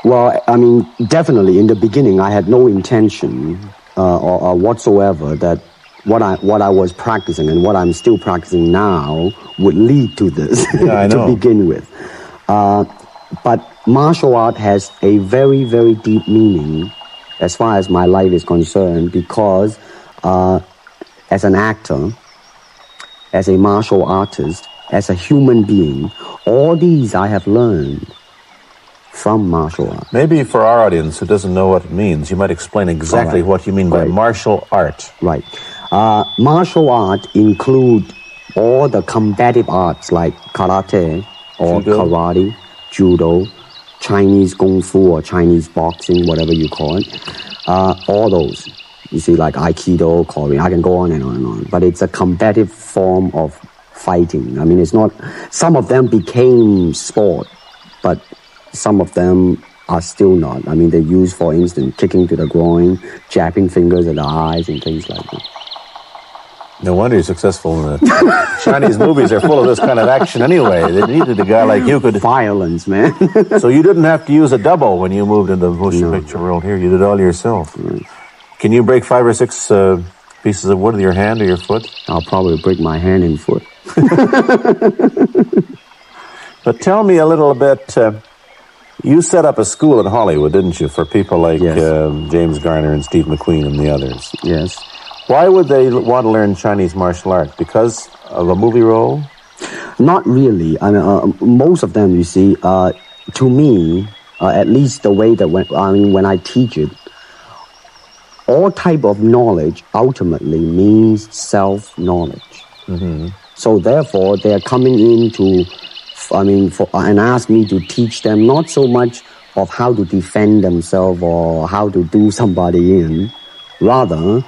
Well, I mean, definitely in the beginning, I had no intention or whatsoever that what I was practicing and what I'm still practicing now would lead to this to begin with. But martial art has a very, very deep meaning as far as my life is concerned, because as an actor, as a martial artist, as a human being, all these I have learned from martial art. Maybe for our audience who doesn't know what it means, you might explain exactly what you mean by martial art. Right. Martial art include all the combative arts like karate or karate, judo, Chinese kung fu or Chinese boxing, whatever you call it. All those. You see, like Aikido, Korean, I can go on and on and on. But it's a combative form of fighting. I mean, it's not... Some of them became sport, but some of them are still not. I mean, they use, for instance, kicking to the groin, jabbing fingers at the eyes, and things like that. No wonder you're successful in Chinese movies are full of this kind of action anyway. They needed a guy like you could... Violence, man. So you didn't have to use a double when you moved into the motion picture world here. You did it all yourself. Right. Can you break 5 or 6 pieces of wood with your hand or your foot? I'll probably break my hand and foot. But tell me a little bit... you set up a school in Hollywood, didn't you, for people like James Garner and Steve McQueen and the others? Yes. Why would they want to learn Chinese martial arts? Because of a movie role? Not really. I mean, most of them, you see, to me, at least the way that when I teach it, all type of knowledge ultimately means self-knowledge. Mm-hmm. So therefore, they're coming in to, and ask me to teach them not so much of how to defend themselves or how to do somebody in. Rather,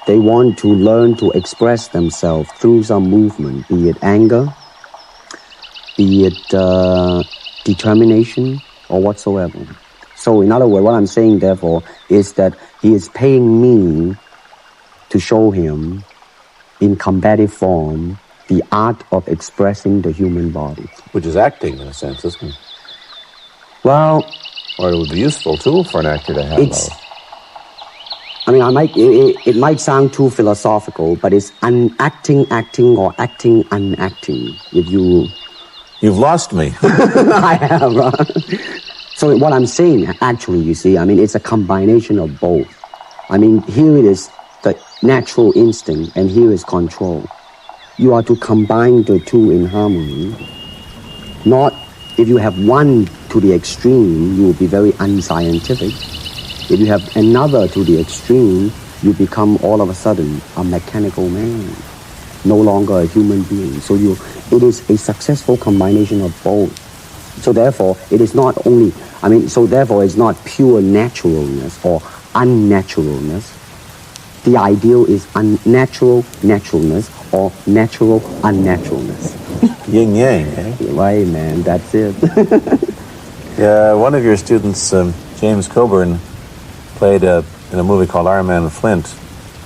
they want to learn to express themselves through some movement, be it anger, be it determination, or whatsoever. So in other words, what I'm saying, therefore, is that he is paying me to show him in combative form the art of expressing the human body. Which is acting, in a sense, isn't it? Well... Or it would be a useful tool for an actor to have. It might sound too philosophical, but it's acting, or acting, unacting. You've lost me. I have, right? So what I'm saying, actually, you see, it's a combination of both. Here it is the natural instinct, and here is control. You are to combine the two in harmony. Not, if you have one to the extreme, you will be very unscientific. If you have another to the extreme, you become all of a sudden a mechanical man, no longer a human being. So it is a successful combination of both. So therefore, it is not only, therefore it's not pure naturalness or unnaturalness. The ideal is unnatural naturalness or natural unnaturalness. Yin yang, eh? Right, man, that's it. Yeah, one of your students, James Coburn, played in a movie called Iron Man Flint,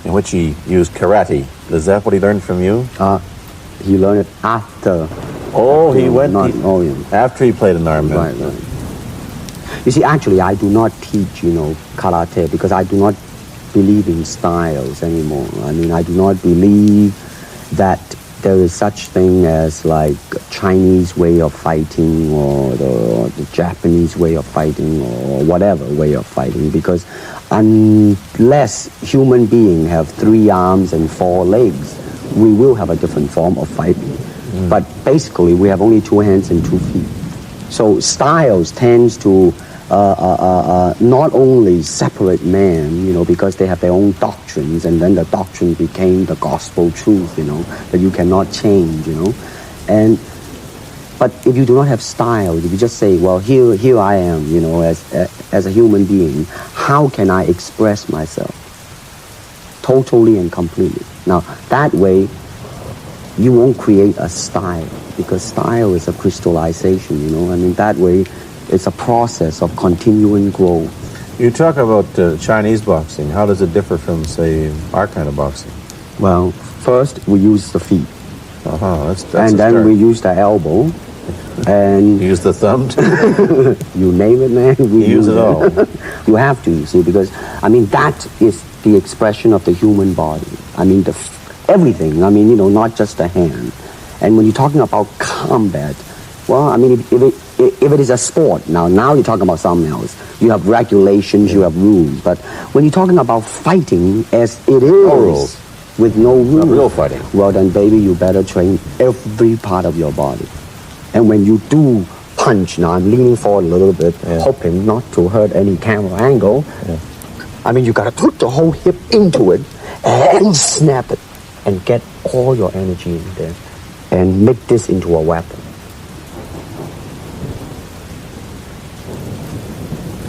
in which he used karate. Is that what he learned from you? He learned it after. After he played in Iron Man. Right. You see, actually, I do not teach, karate because I do not believe in styles anymore. I do not believe that there is such thing as like Chinese way of fighting or the Japanese way of fighting or whatever way of fighting, because unless human beings have 3 arms and 4 legs, we will have a different form of fighting. But basically, we have only 2 hands and 2 feet. So styles tends to not only separate man, because they have their own doctrines, and then the doctrine became the gospel truth, that you cannot change, But if you do not have style, if you just say, well, here I am, as a human being, how can I express myself totally and completely? Now, that way, you won't create a style, because style is a crystallization, that way, it's a process of continuing growth. You talk about Chinese boxing. How does it differ from, say, our kind of boxing? Well, first we use the feet. That's and then start. we use the elbow. And You use the thumb too? you name it, man. We You use it all. You have to, you see, because, I mean, that is the expression of the human body. I mean, everything. I mean, not just the hand. And when you're talking about combat, well, I mean, if it is a sport, now you're talking about something else. You have regulations, you have rules. But when you're talking about fighting as it is, rules. with no rules, Not real fighting. well then, baby, you better train every part of your body. And when you do punch, now I'm leaning forward a little bit, hoping not to hurt any camera angle. Yeah. I mean, you gotta put the whole hip into it and snap it and get all your energy in there and make this into a weapon.